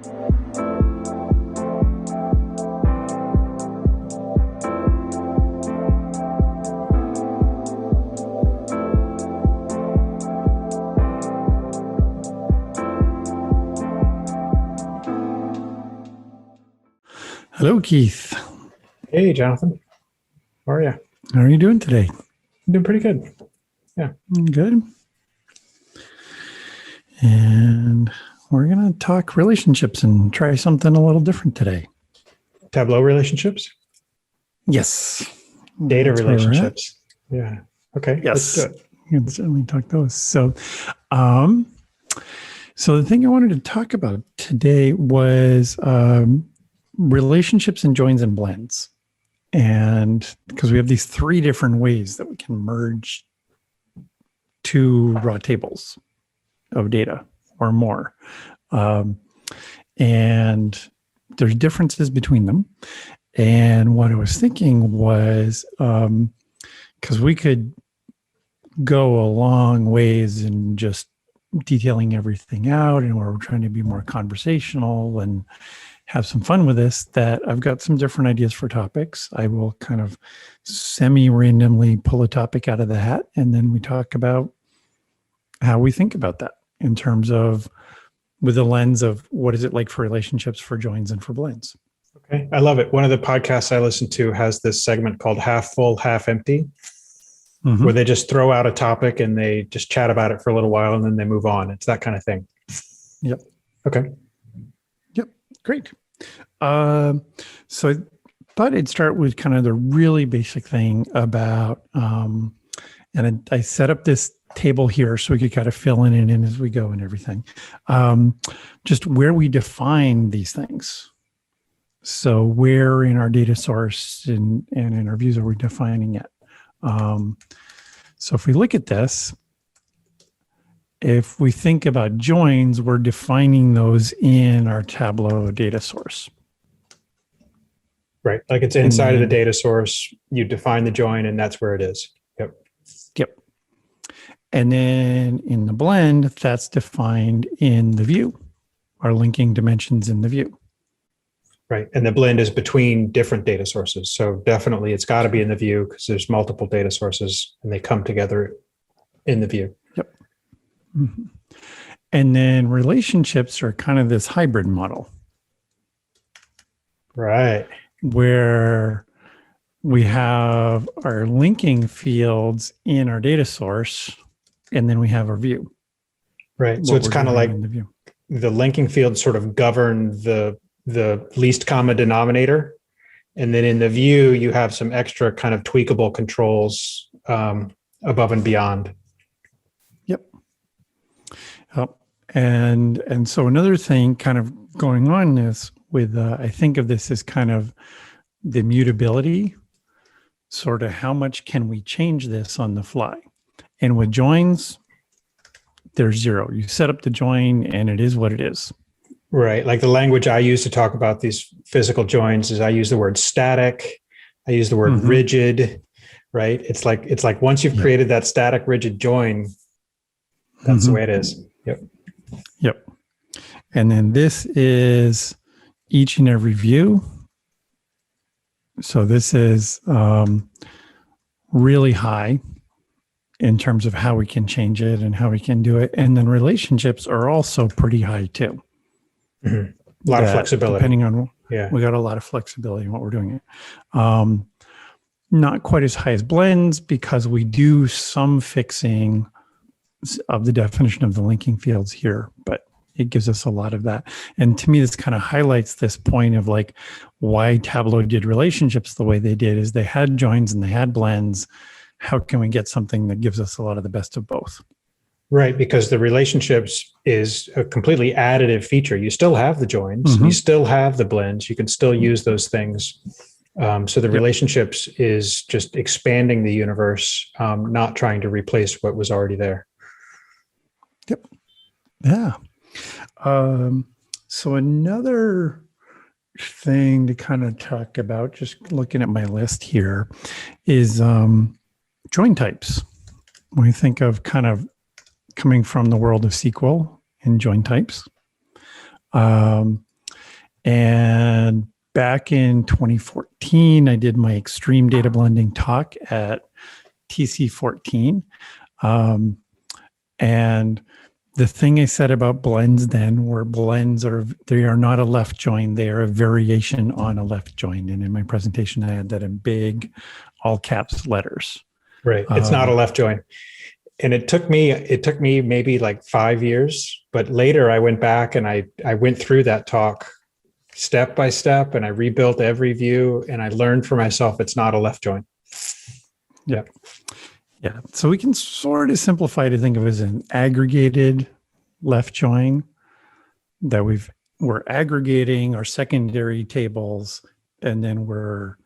Hello, Keith. Hey, Jonathan. How are you? How are you doing today? I'm doing pretty good. Yeah. Good. And we're going to talk relationships and try something a little different today. Tableau relationships? Yes. Data relationships. Yeah. Okay. Yes. Let's do it. We can certainly talk those. So the thing I wanted to talk about today was relationships and joins and blends. And because we have these three different ways that we can merge two raw tables of data or more. And there's differences between them. And what I was thinking was, because we could go a long ways in just detailing everything out, and we're trying to be more conversational and have some fun with this, that I've got some different ideas for topics. I will kind of semi-randomly pull a topic out of the hat, and then we talk about how we think about that in terms of with the lens of what is it like for relationships, for joins, and for blends. Okay. I love it. One of the podcasts I listen to has this segment called Half Full, Half Empty, where they just throw out a topic and they just chat about it for a little while and then they move on. It's that kind of thing. Yep. Okay. Yep. Great. So I thought I'd start with kind of the really basic thing about, and I set up this table here so we could kind of fill in and in as we go and everything. Just where we define these things. So where in our data source and in our views are we defining it? So if we look at this, if we think about joins, we're defining those in our Tableau data source. Right. Like it's inside of the data source, you define the join and that's where it is. Yep. Yep. And then in the blend, that's defined in the view, our linking dimensions in the view. Right. And the blend is between different data sources. So definitely it's got to be in the view because there's multiple data sources and they come together in the view. Yep. Mm-hmm. And then relationships are kind of this hybrid model. Right. Where we have our linking fields in our data source, and then we have our view. Right. So it's kind of like the linking fields sort of govern the least common denominator. And then in the view, you have some extra kind of tweakable controls above and beyond. Yep. And so another thing kind of going on is with, I think of this as kind of the mutability, sort of how much can we change this on the fly? And with joins, there's zero. You set up the join and it is what it is. Right. Like the language I use to talk about these physical joins is I use the word static. I use the word rigid, right? It's like once you've created that static rigid join, that's the way it is. Yep. Yep. And then this is each and every view. So this is really high in terms of how we can change it and how we can do it. And then relationships are also pretty high too. A lot of flexibility. Depending on, we got a lot of flexibility in what we're doing. Not quite as high as blends because we do some fixing of the definition of the linking fields here, but it gives us a lot of that. And to me, this kind of highlights this point of like why Tableau did relationships the way they did is they had joins and they had blends. How can we get something that gives us a lot of the best of both? Right, because the relationships is a completely additive feature. You still have the joins, you still have the blends, you can still use those things. So the relationships is just expanding the universe, not trying to replace what was already there. Yep. Yeah. So another thing to kind of talk about, just looking at my list here, is join types. When we think of kind of coming from the world of SQL and join types, And back in 2014, I did my extreme data blending talk at TC14. And the thing I said about blends then were they are not a left join. They are a variation on a left join. And in my presentation, I had that in big all caps letters. Right. It's not a left join. And it took me maybe like 5 years, but later I went back and I went through that talk step by step and I rebuilt every view and I learned for myself it's not a left join. Yeah. Yeah. So we can sort of simplify to think of it as an aggregated left join that we're aggregating our secondary tables and then we're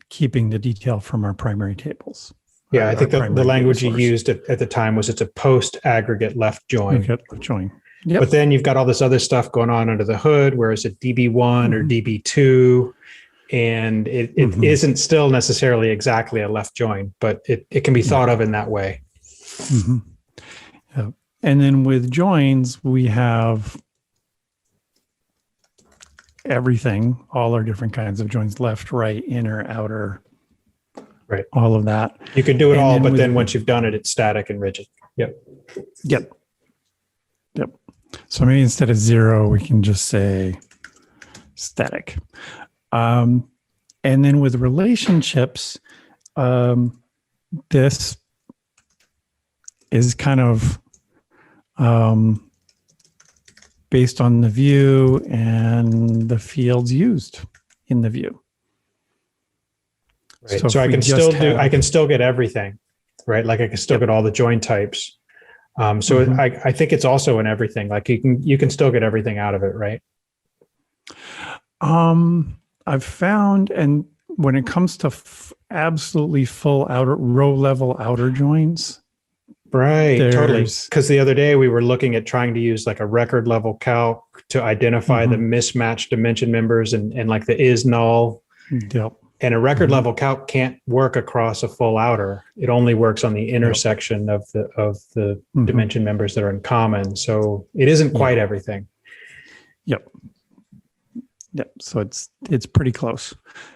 keeping the detail from our primary tables. Yeah, I think the language you used at the time was it's a post-aggregate left join. Left join. Yep. But then you've got all this other stuff going on under the hood, whereas at DB1 or DB2, and it isn't still necessarily exactly a left join, but it can be thought of in that way. Yeah. And then with joins, we have everything, all our different kinds of joins, left, right, inner, outer, right, all of that. You can do it all, but then once you've done it, it's static and rigid. Yep. So maybe instead of 0, we can just say static. And then with relationships, this is kind of based on the view and the fields used in the view. Right. So I can still get everything, right? Like I can still get all the join types. I think it's also in everything. Like you can still get everything out of it, right? I've found, and when it comes to absolutely full outer row level outer joins, right, totally. Because the other day we were looking at trying to use like a record level calc to identify the mismatched dimension members and like the is null. Yep. And a record level calc can't work across a full outer. It only works on the intersection of the dimension members that are in common. So it isn't quite everything. Yep. So it's pretty close.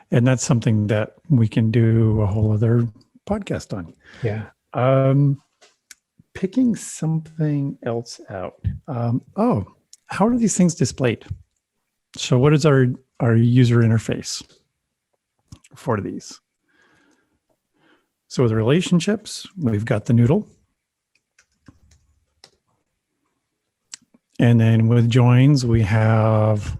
And that's something that we can do a whole other podcast on. Yeah. Picking something else out. How are these things displayed? So what is our user interface for these? So with relationships, we've got the noodle. And then with joins, we have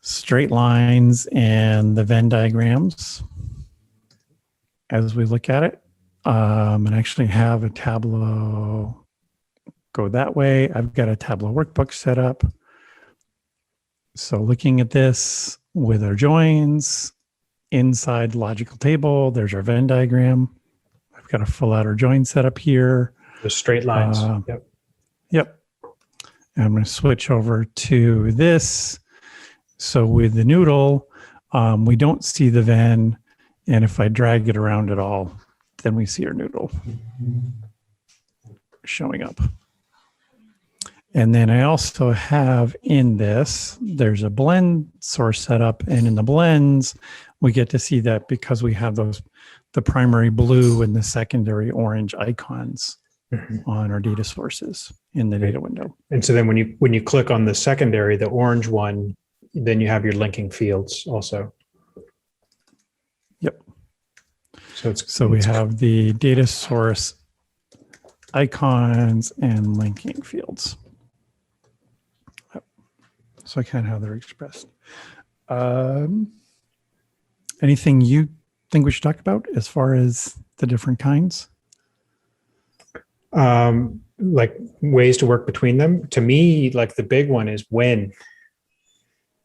straight lines and the Venn diagrams as we look at it. And actually have a Tableau go that way. I've got a Tableau workbook set up. So looking at this with our joins inside logical table, there's our Venn diagram. I've got a full outer join set up here. The straight lines. Yep. And I'm going to switch over to this. So with the noodle, we don't see the Venn. And if I drag it around at all, then we see our noodle showing up. And then I also have in this, there's a blend source set up. And in the blends, we get to see that because we have the primary blue and the secondary orange icons on our data sources in the data window. And so then when you click on the secondary, the orange one, then you have your linking fields also. Yep. So we have the data source icons and linking fields. So kind of how they're expressed. Anything you think we should talk about as far as the different kinds? Like ways to work between them. To me, like the big one is when.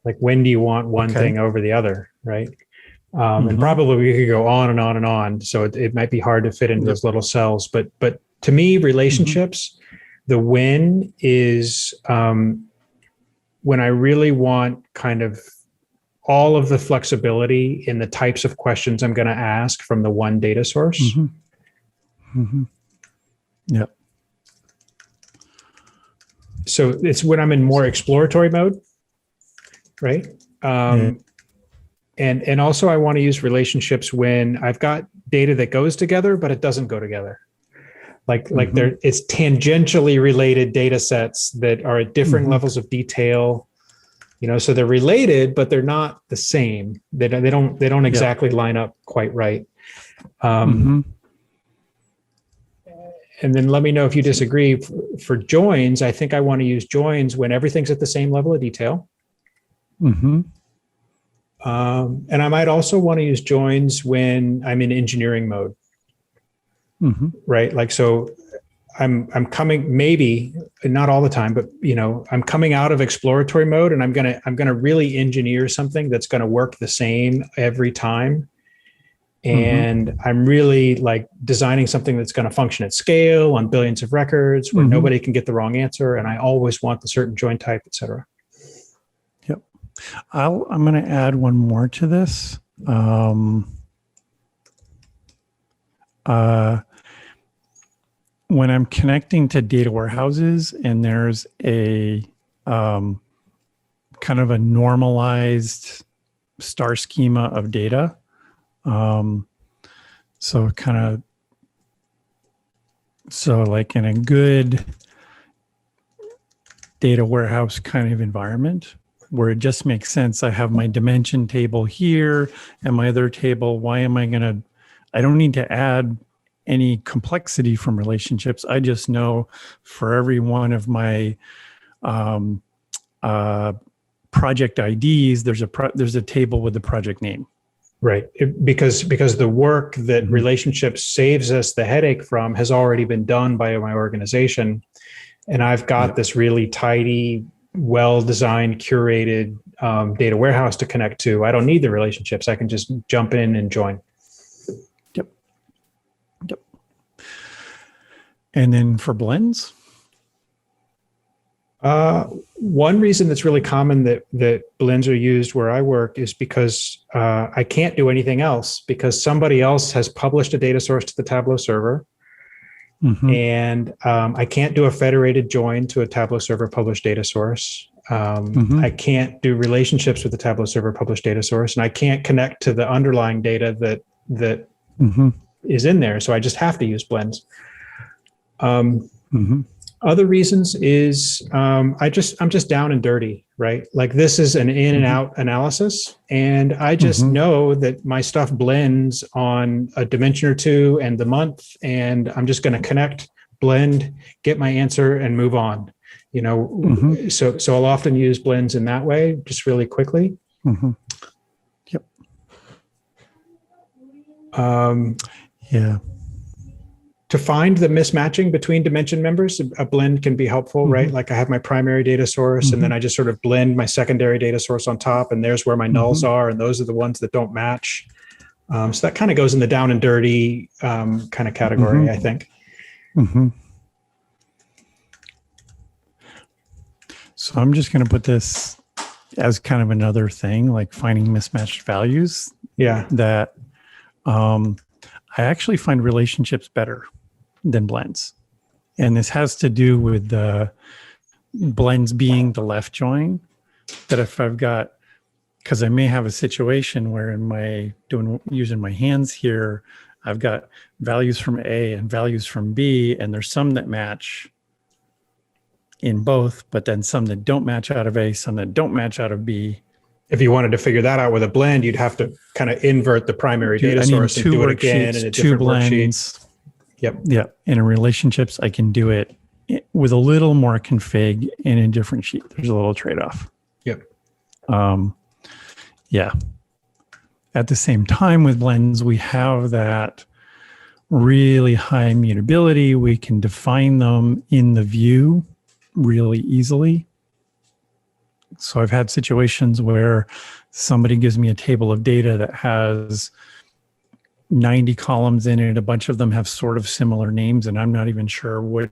Like when do you want one thing over the other, right? And probably we could go on and on and on. So it might be hard to fit into those little cells. But to me, relationships, the when is when I really want kind of all of the flexibility in the types of questions I'm going to ask from the one data source. Yep. So it's when I'm in more exploratory mode, right? And also I want to use relationships when I've got data that goes together, but it doesn't go together. Like it's tangentially related data sets that are at different levels of detail. So they're related, but they're not the same. They don't exactly line up quite right. And then let me know if you disagree. For joins, I think I want to use joins when everything's at the same level of detail. And I might also want to use joins when I'm in engineering mode. Right? Like, so I'm coming, maybe not all the time, but I'm coming out of exploratory mode, and I'm gonna really engineer something that's gonna work the same every time. And I'm really like designing something that's going to function at scale on billions of records where nobody can get the wrong answer. And I always want the certain join type, et cetera. Yep. I'm going to add one more to this. When I'm connecting to data warehouses and there's a kind of a normalized star schema of data, so like in a good data warehouse kind of environment where it just makes sense. I have my dimension table here and my other table. I don't need to add any complexity from relationships. I just know for every one of my project IDs, there's a table with the project name. Right. Because the work that relationships saves us the headache from has already been done by my organization. And I've got this really tidy, well-designed, curated data warehouse to connect to. I don't need the relationships. I can just jump in and join. Yep. And then for blends? One reason that's really common that blends are used where I work is because I can't do anything else because somebody else has published a data source to the Tableau server. And I can't do a federated join to a Tableau server published data source. I can't do relationships with the Tableau server published data source, and I can't connect to the underlying data that is in there. So I just have to use blends. Other reasons is I'm just down and dirty, right? Like this is an in and out analysis, and I just know that my stuff blends on a dimension or two and the month, and I'm just going to connect, blend, get my answer, and move on. So I'll often use blends in that way, just really quickly. Yep. Yeah. To find the mismatching between dimension members, a blend can be helpful, right? Like I have my primary data source and then I just sort of blend my secondary data source on top, and there's where my nulls are, and those are the ones that don't match. So that kind of goes in the down and dirty kind of category, I think. So I'm just going to put this as kind of another thing, like finding mismatched values. Yeah. That I actually find relationships better than blends. And this has to do with the blends being the left join, that if I've got, because I may have a situation where using my hands here, I've got values from A and values from B, and there's some that match in both, but then some that don't match out of A, some that don't match out of B. If you wanted to figure that out with a blend, you'd have to kind of invert the primary data source and do it again in a different worksheet. Yep. Yeah. And in relationships, I can do it with a little more config in a different sheet. There's a little trade-off. Yep. Yeah. At the same time with blends, we have that really high mutability. We can define them in the view really easily. So I've had situations where somebody gives me a table of data that has 90 columns in it. A bunch of them have sort of similar names, and I'm not even sure what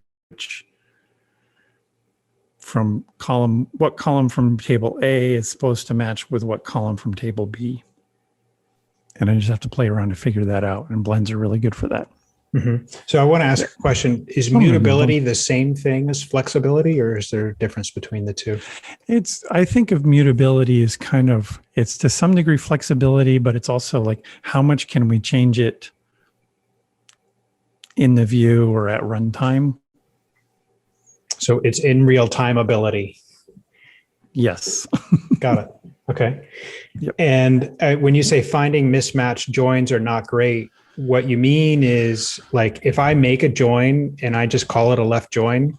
column from table A is supposed to match with what column from table B. And I just have to play around to figure that out. And blends are really good for that. So I want to ask a question. Is mutability the same thing as flexibility, or is there a difference between the two? I think of mutability as it's to some degree flexibility, but it's also like how much can we change it in the view or at runtime? So it's in real time ability. Yes. Got it. Okay. Yep. And when you say finding mismatched joins are not great, what you mean is like if I make a join and I just call it a left join,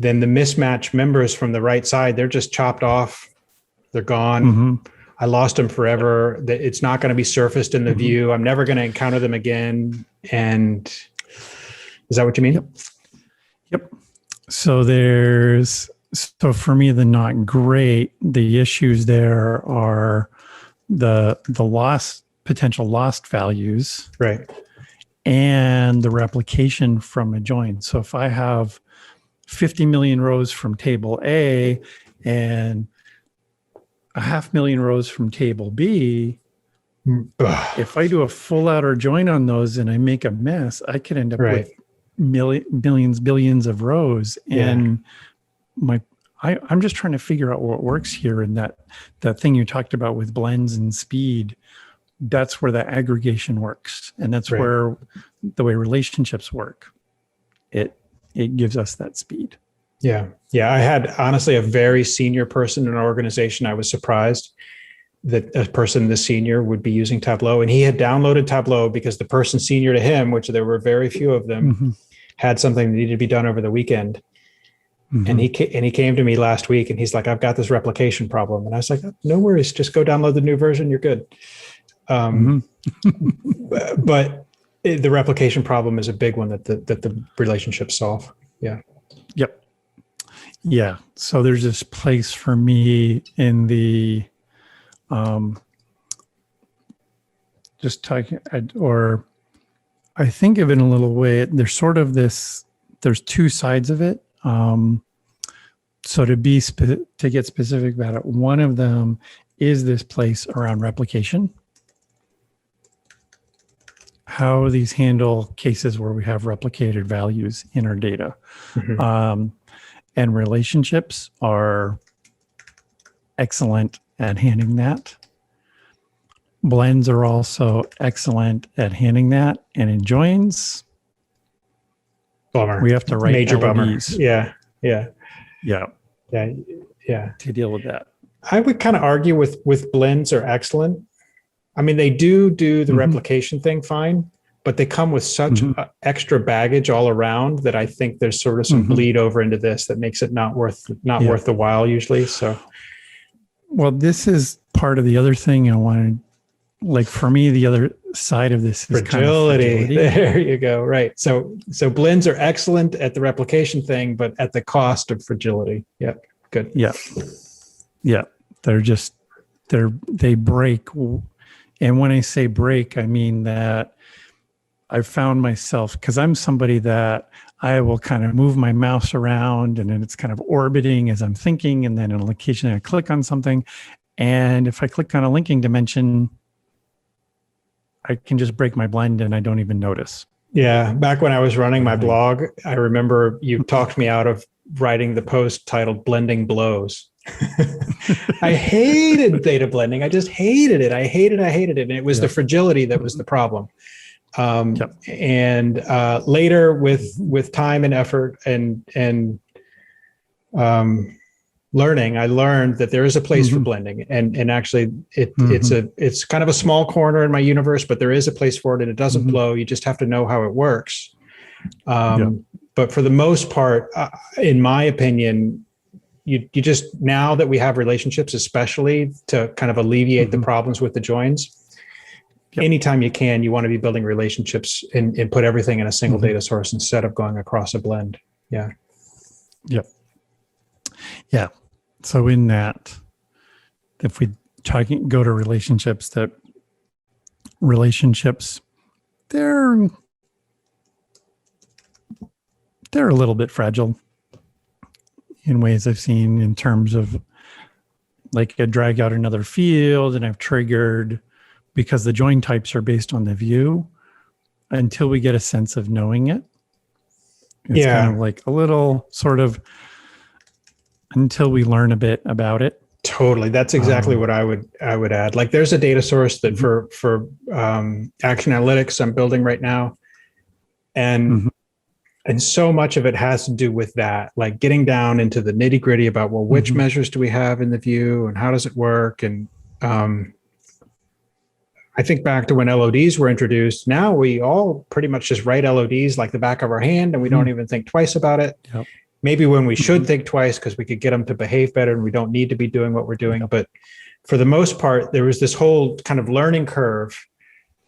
then the mismatched members from the right side, they're just chopped off. They're gone. I lost them forever. It's not going to be surfaced in the view. I'm never going to encounter them again. And is that what you mean? Yep. So for me, the not great, the issues there are the potential lost values. Right. And the replication from a join. So if I have 50 million rows from table A and 500,000 rows from table B, if I do a full outer join on those and I make a mess, I could end up with millions, billions of rows. And I'm just trying to figure out what works here. And that thing you talked about with blends and speed, that's where the aggregation works. And that's where the way relationships work. It gives us that speed. Yeah. Yeah. I had honestly a very senior person in our organization. I was surprised that a person this senior would be using Tableau, and he had downloaded Tableau because the person senior to him, which there were very few of them, had something that needed to be done over the weekend. And he came to me last week and he's like, I've got this replication problem. And I was like, no worries, just go download the new version. You're good. But the replication problem is a big one that the relationships solve. Yeah. Yep. Yeah. So there's this place for me in the just talking, or I think of it in a little way. There's sort of there's two sides of it. So to get specific about it, one of them is this place around replication. How these handle cases where we have replicated values in our data. And relationships are excellent at handling that. Blends are also excellent at handling that. And in joins, bummer. We have to write major LODs. Bummer. Yeah. To deal with that. I would kind of argue with blends are excellent. I mean, they do the replication thing fine, but they come with such extra baggage all around that I think there's sort of some bleed over into this that makes it not worth the while usually. So, well, this is part of the other thing I wanted. Like for me, the other side of this is fragility. Kind of fragility. There you go. Right. So blends are excellent at the replication thing, but at the cost of fragility. Yeah. Good. Yeah. They break. And when I say break, I mean that I've found myself, because I'm somebody that I will kind of move my mouse around and then it's kind of orbiting as I'm thinking. And then on occasion I click on something. And if I click on a linking dimension, I can just break my blend and I don't even notice. Yeah. Back when I was running my blog, I remember you talked me out of writing the post titled Blending Blows. I hated theta blending. I just hated it. I hated it. And it was the fragility that was the problem. And later with time and effort and learning, I learned that there is a place for blending, and actually it's kind of a small corner in my universe, but there is a place for it, and it doesn't blow. You just have to know how it works. But for the most part, in my opinion, you just, now that we have relationships, especially to kind of alleviate the problems with the joins, anytime you can, you want to be building relationships and put everything in a single data source instead of going across a blend. Yeah. So in that, if we go to relationships, they're a little bit fragile in ways I've seen, in terms of like I drag out another field and I've triggered, because the join types are based on the view, until we get a sense of knowing it. It's kind of like a little sort of until we learn a bit about it. Totally. That's exactly what I would add. Like there's a data source that for action analytics I'm building right now. And so much of it has to do with that, like getting down into the nitty gritty about, well, which measures do we have in the view and how does it work? And I think back to when LODs were introduced. Now we all pretty much just write LODs like the back of our hand and we don't even think twice about it. Yep. Maybe when we should think twice because we could get them to behave better and we don't need to be doing what we're doing. But for the most part, there was this whole kind of learning curve.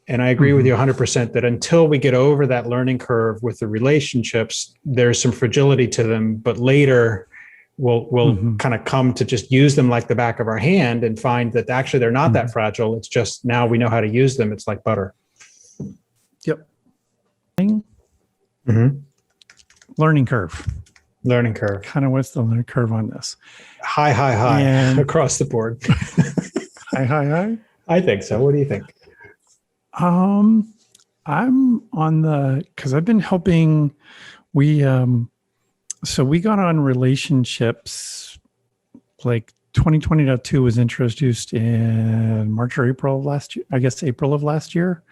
And I agree with you 100% that until we get over that learning curve with the relationships, there's some fragility to them. But later, we'll kind of come to just use them like the back of our hand and find that actually they're not that fragile. It's just now we know how to use them. It's like butter. Yep. Learning curve. Learning curve. Kind of what's the learning curve on this? High and across the board. high. I think so. What do you think? I'm on because I've been helping. So we got on relationships, like 2020.2 was introduced in March or April of last year, I guess April of last year.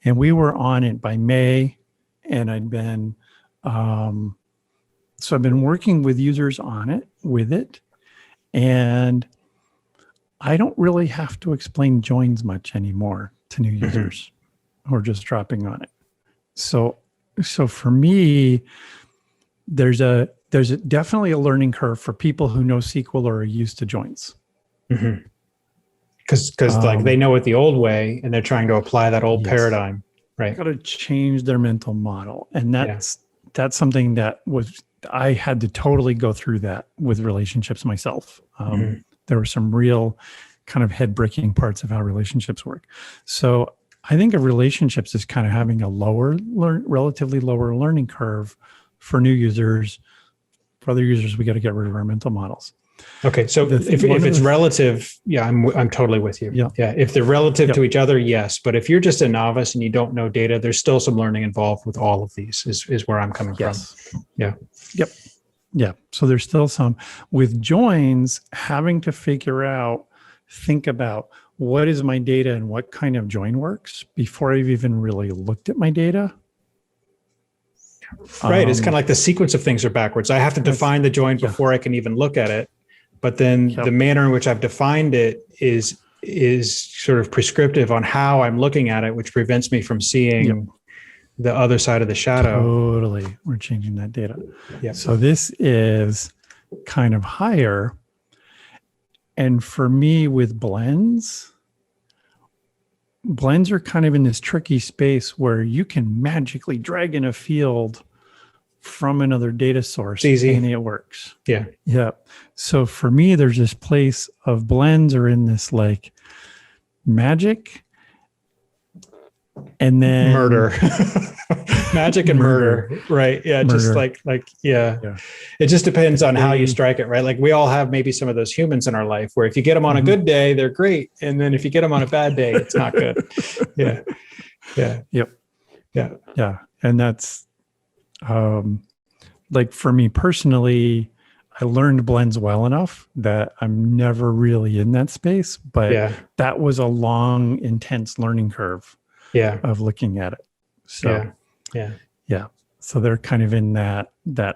And we were on it by May. And I'd been, so I've been working with users with it. And I don't really have to explain joins much anymore to new users who are just dropping on it. So for me, there's definitely a learning curve for people who know SQL or are used to joins. Because like they know it the old way and they're trying to apply that old paradigm, right? Got to change their mental model. And that's something that I had to totally go through that with relationships myself. There were some real kind of head-breaking parts of how relationships work. So I think of relationships as kind of having a relatively lower learning curve for new users. For other users, we got to get rid of our mental models. Okay, so if it's relative, I'm totally with you. Yeah. If they're relative to each other, yes. But if you're just a novice and you don't know data, there's still some learning involved with all of these. Is where I'm coming from. Yeah. Yep. Yeah. So there's still some with joins having to think about what is my data and what kind of join works before I've even really looked at my data. Right. It's kind of like the sequence of things are backwards. I have to define the join before I can even look at it. But then the manner in which I've defined it is sort of prescriptive on how I'm looking at it, which prevents me from seeing the other side of the shadow. Totally. We're changing that data. So this is kind of higher. And for me with blends are kind of in this tricky space where you can magically drag in a field from another data source and it works. Yeah. So for me, there's this place of blends are in this like magic and then murder. Magic and murder. Right. Yeah. Murder. Just like, it just depends on how you strike it, right? Like we all have maybe some of those humans in our life where if you get them on a good day, they're great. And then if you get them on a bad day, it's not good. Yeah. And that's like for me personally, I learned blends well enough that I'm never really in that space, but that was a long, intense learning curve of looking at it. So so they're kind of in that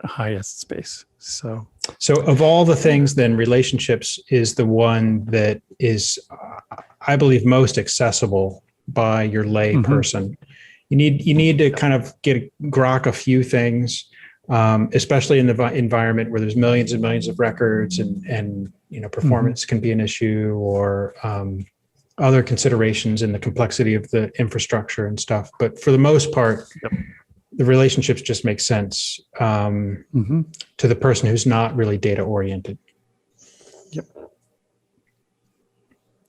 highest space. So of all the things, then relationships is the one that is, I believe, most accessible by your lay person. You need to kind of grok a few things, especially in the environment where there's millions and millions of records and performance can be an issue or other considerations in the complexity of the infrastructure and stuff. But for the most part, the relationships just make sense to the person who's not really data oriented.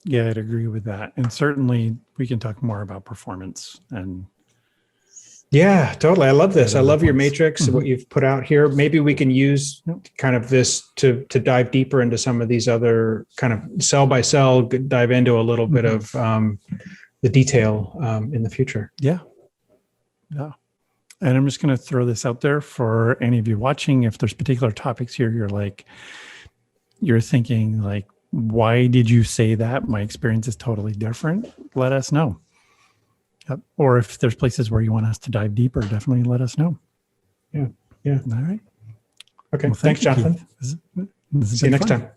Yeah, I'd agree with that. And certainly we can talk more about performance and yeah, totally. I love this. I love your matrix and what you've put out here. Maybe we can use kind of this to dive deeper into some of these other kind of cell by cell, dive into a little bit of the detail in the future. Yeah. And I'm just going to throw this out there for any of you watching. If there's particular topics here, you're thinking like, why did you say that? My experience is totally different. Let us know. Yep. Or if there's places where you want us to dive deeper, definitely let us know. Yeah. Yeah. All right. Okay. Well, Thanks, you, Jonathan. Keith. This has See you been next fun. time.